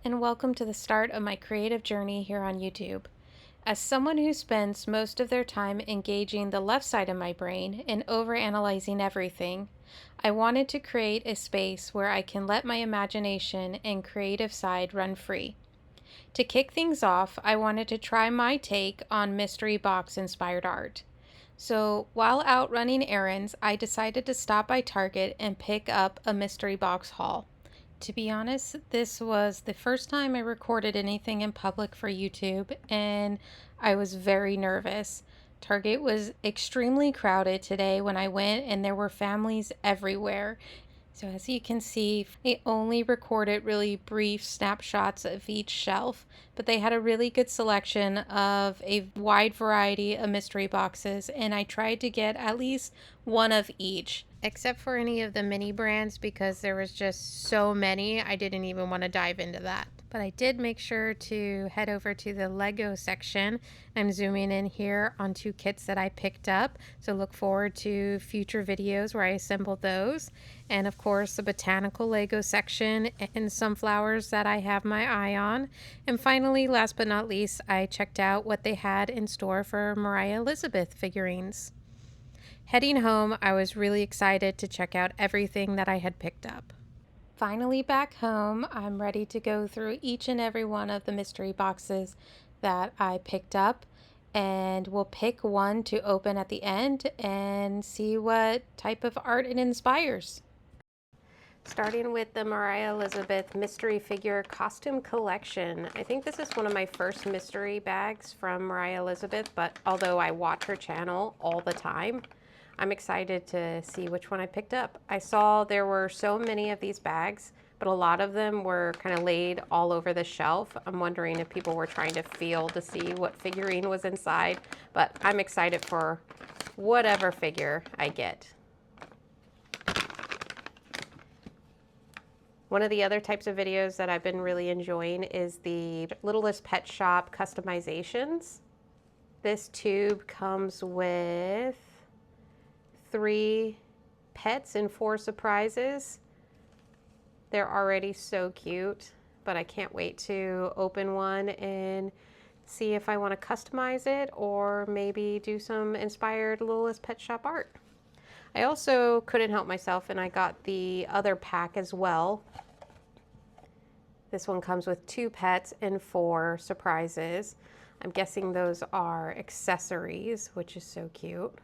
and welcome to the start of my creative journey here on YouTube. As someone who spends most of their time engaging the left side of my brain and overanalyzing everything, I wanted to create a space where I can let my imagination and creative side run free. To kick things off, I wanted to try my take on mystery box inspired art. So while out running errands, I decided to stop by Target and pick up a mystery box haul. To be honest, this was the first time I recorded anything in public for YouTube, and I was very nervous. Target was extremely crowded today when I went, and there were families everywhere. So as you can see, I only recorded really brief snapshots of each shelf, but they had a really good selection of a wide variety of mystery boxes, and I tried to get at least one of each, except for any of the mini brands because there was just so many, I didn't even want to dive into that. But I did make sure to head over to the Lego section. I'm zooming in here on two kits that I picked up, so look forward to future videos where I assemble those. And of course the botanical Lego section and some flowers that I have my eye on. And finally, last but not least, I checked out what they had in store for Mariah Elizabeth figurines. Heading home, I was really excited to check out everything that I had picked up. Finally back home, I'm ready to go through each and every one of the mystery boxes that I picked up, and we'll pick one to open at the end and see what type of art it inspires. Starting with the Mariah Elizabeth mystery figure costume collection. I think this is one of my first mystery bags from Mariah Elizabeth, but although I watch her channel all the time, I'm excited to see which one I picked up. I saw there were so many of these bags, but a lot of them were kind of laid all over the shelf. I'm wondering if people were trying to feel to see what figurine was inside, but I'm excited for whatever figure I get. One of the other types of videos that I've been really enjoying is the Littlest Pet Shop customizations. This tube comes with 3 pets and 4 surprises. They're already so cute, but I can't wait to open one and see if I want to customize it or maybe do some inspired Littlest Pet Shop art. I also couldn't help myself and I got the other pack as well. This one comes with 2 pets and 4 surprises. I'm guessing those are accessories, which is so cute.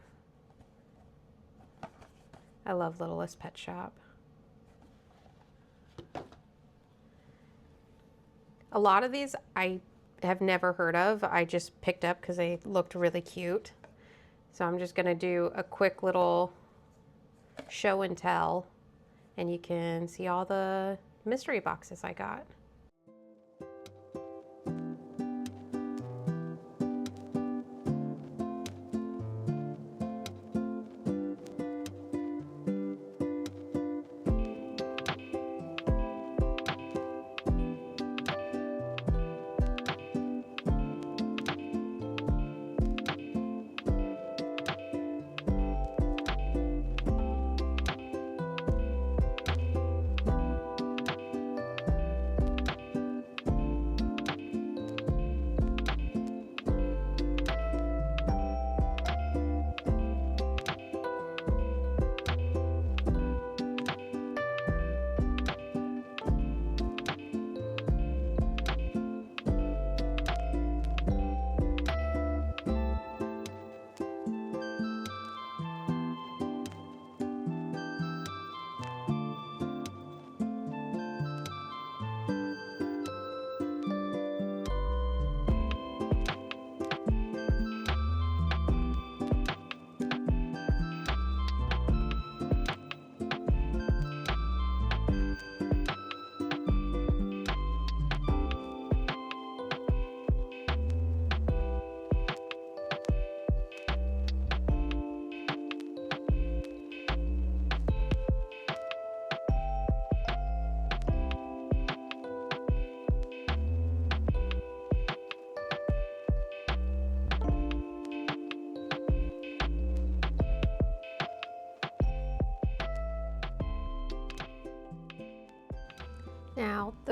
I love Littlest Pet Shop. A lot of these I have never heard of. I just picked up because they looked really cute. So I'm just going to do a quick little show and tell, and you can see all the mystery boxes I got.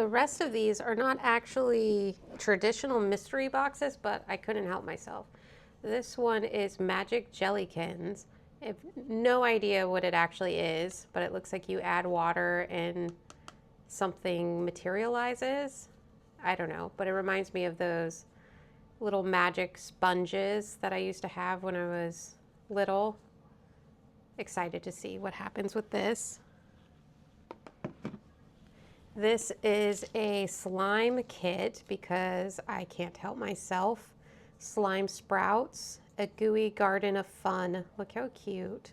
The rest of these are not actually traditional mystery boxes, but I couldn't help myself. This one is Magic Jellykins. I have no idea what it actually is, but it looks like you add water and something materializes. I don't know, but it reminds me of those little magic sponges that I used to have when I was little. Excited to see what happens with this. This is a slime kit because I can't help myself. Slime sprouts, a gooey garden of fun. Look how cute.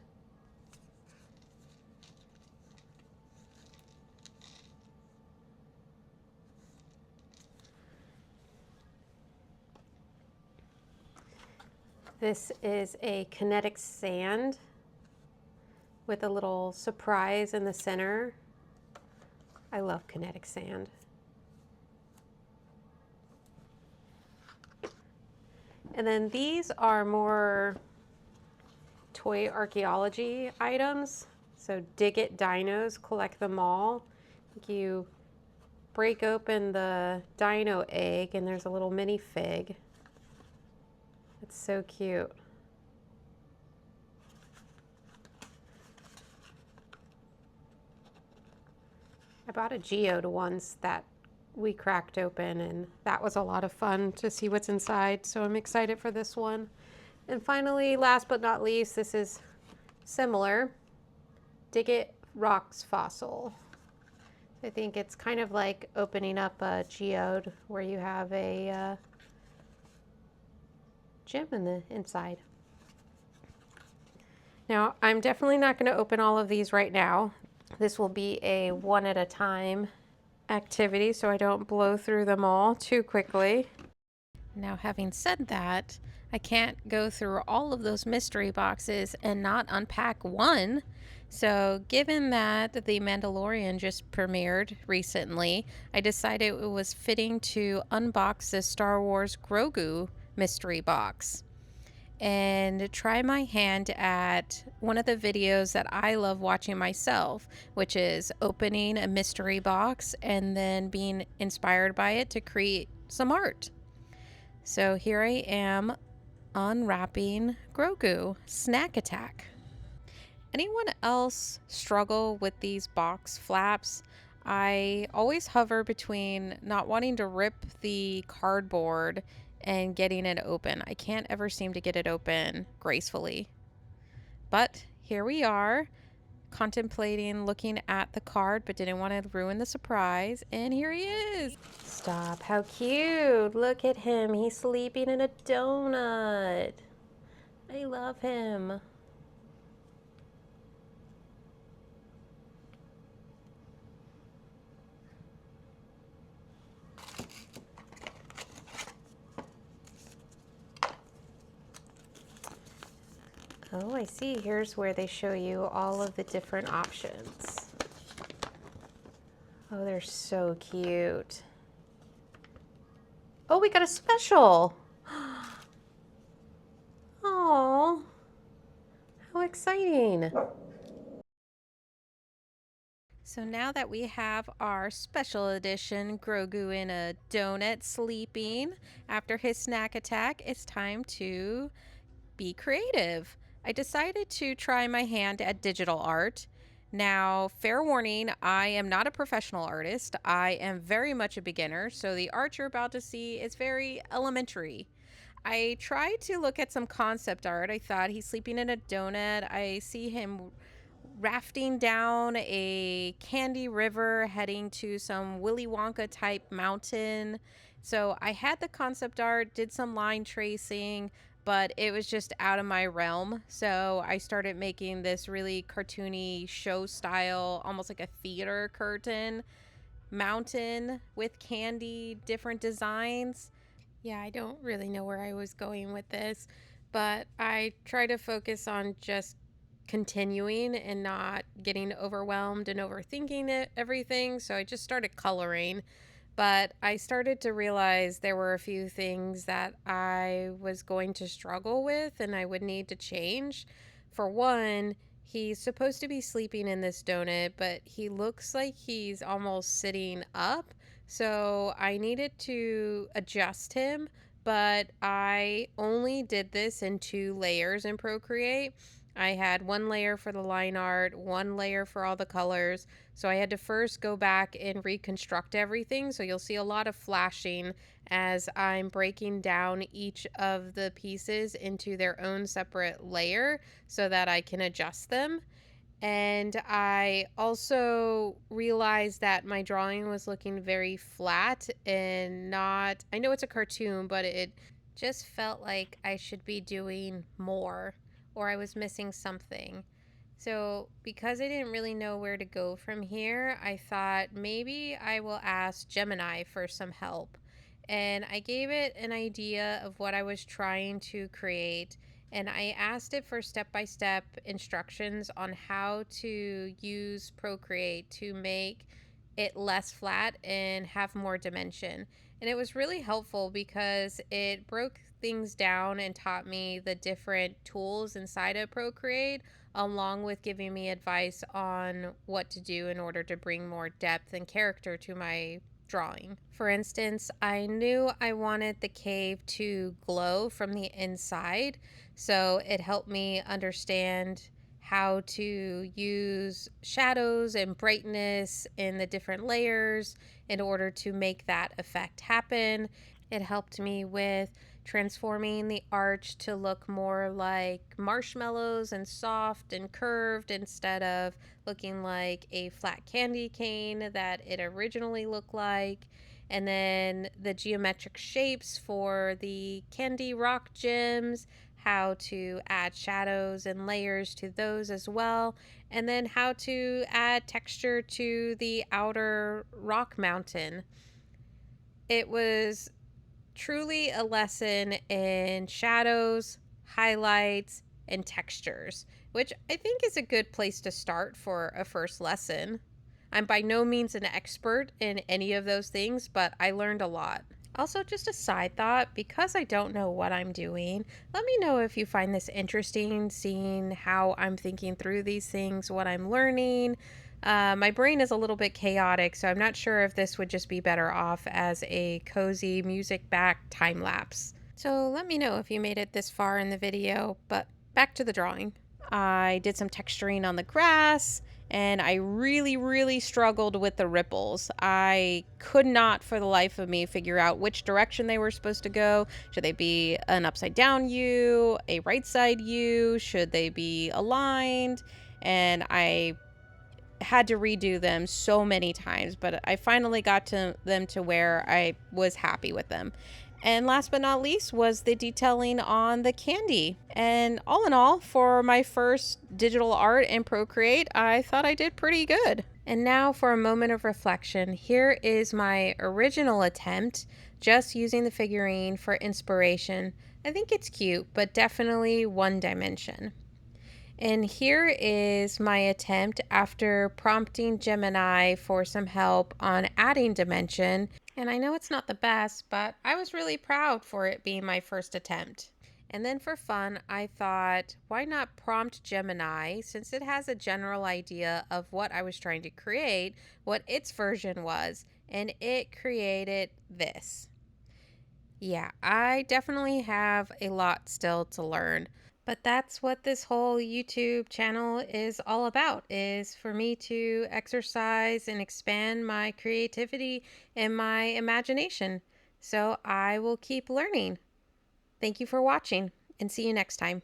This is a kinetic sand with a little surprise in the center. I love kinetic sand. And then these are more toy archaeology items. So dig it dinos, collect them all. You break open the dino egg and there's a little minifig. It's so cute. I bought a geode once that we cracked open, and that was a lot of fun to see what's inside, so I'm excited for this one. And finally, last but not least, this is similar. Dig It Rocks Fossil. I think it's kind of like opening up a geode where you have a gem in the inside. Now, I'm definitely not going to open all of these right now. This will be a one at a time activity so I don't blow through them all too quickly. Now, having said that, I can't go through all of those mystery boxes and not unpack one. So, given that The Mandalorian just premiered recently, I decided it was fitting to unbox the Star Wars Grogu mystery box and try my hand at one of the videos that I love watching myself, which is opening a mystery box and then being inspired by it to create some art. So here I am unwrapping Grogu Snack Attack. Anyone else struggle with these box flaps? I always hover between not wanting to rip the cardboard and getting it open. I can't ever seem to get it open gracefully. But here we are, contemplating looking at the card, but didn't want to ruin the surprise. And here he is. Stop, how cute. Look at him, he's sleeping in a donut. I love him. Oh, I see. Here's where they show you all of the different options. Oh, they're so cute. Oh, we got a special. Oh, how exciting. So now that we have our special edition Grogu in a donut sleeping after his snack attack, it's time to be creative. I decided to try my hand at digital art. Now, fair warning, I am not a professional artist. I am very much a beginner, so the art you're about to see is very elementary. I tried to look at some concept art. I thought he's sleeping in a donut. I see him rafting down a candy river heading to some Willy Wonka type mountain. So I had the concept art, did some line tracing, but it was just out of my realm. So I started making this really cartoony show style, almost like a theater curtain mountain with candy, different designs. Yeah, I don't really know where I was going with this, but I try to focus on just continuing and not getting overwhelmed and overthinking everything. So I just started coloring, but I started to realize there were a few things that I was going to struggle with and I would need to change. For one, he's supposed to be sleeping in this donut, but he looks like he's almost sitting up. So I needed to adjust him, but I only did this in 2 layers in Procreate. I had 1 layer for the line art, 1 layer for all the colors. So I had to first go back and reconstruct everything. So you'll see a lot of flashing as I'm breaking down each of the pieces into their own separate layer so that I can adjust them. And I also realized that my drawing was looking very flat and not, I know it's a cartoon, but it just felt like I should be doing more or I was missing something. So, because I didn't really know where to go from here, I thought maybe I will ask Gemini for some help. And I gave it an idea of what I was trying to create, and I asked it for step by step instructions on how to use Procreate to make it less flat and have more dimension. And it was really helpful because it broke things down and taught me the different tools inside of Procreate, along with giving me advice on what to do in order to bring more depth and character to my drawing. For instance, I knew I wanted the cave to glow from the inside, so it helped me understand how to use shadows and brightness in the different layers in order to make that effect happen. It helped me with transforming the arch to look more like marshmallows and soft and curved instead of looking like a flat candy cane that it originally looked like. And then the geometric shapes for the candy rock gems, how to add shadows and layers to those as well, and then how to add texture to the outer rock mountain. It was truly a lesson in shadows, highlights, and textures, which I think is a good place to start for a first lesson. I'm by no means an expert in any of those things, but I learned a lot. Also, just a side thought, because I don't know what I'm doing, let me know if you find this interesting, seeing how I'm thinking through these things, what I'm learning. My brain is a little bit chaotic, so I'm not sure if this would just be better off as a cozy music back time lapse. So let me know if you made it this far in the video, but back to the drawing. I did some texturing on the grass, and I really struggled with the ripples. I could not for the life of me figure out which direction they were supposed to go. Should they be an upside down U, a right side U? Should they be aligned? And I had to redo them so many times, but I finally got to them to where I was happy with them. And last but not least was the detailing on the candy. And all in all, for my first digital art in Procreate, I thought I did pretty good. And now for a moment of reflection. Here is my original attempt, just using the figurine for inspiration. I think it's cute, but definitely one dimension. And here is my attempt after prompting Gemini for some help on adding dimension. And I know it's not the best, but I was really proud for it being my first attempt. And then for fun, I thought, why not prompt Gemini, since it has a general idea of what I was trying to create, what its version was, and it created this. Yeah, I definitely have a lot still to learn. But that's what this whole YouTube channel is all about, is for me to exercise and expand my creativity and my imagination. So I will keep learning. Thank you for watching and see you next time.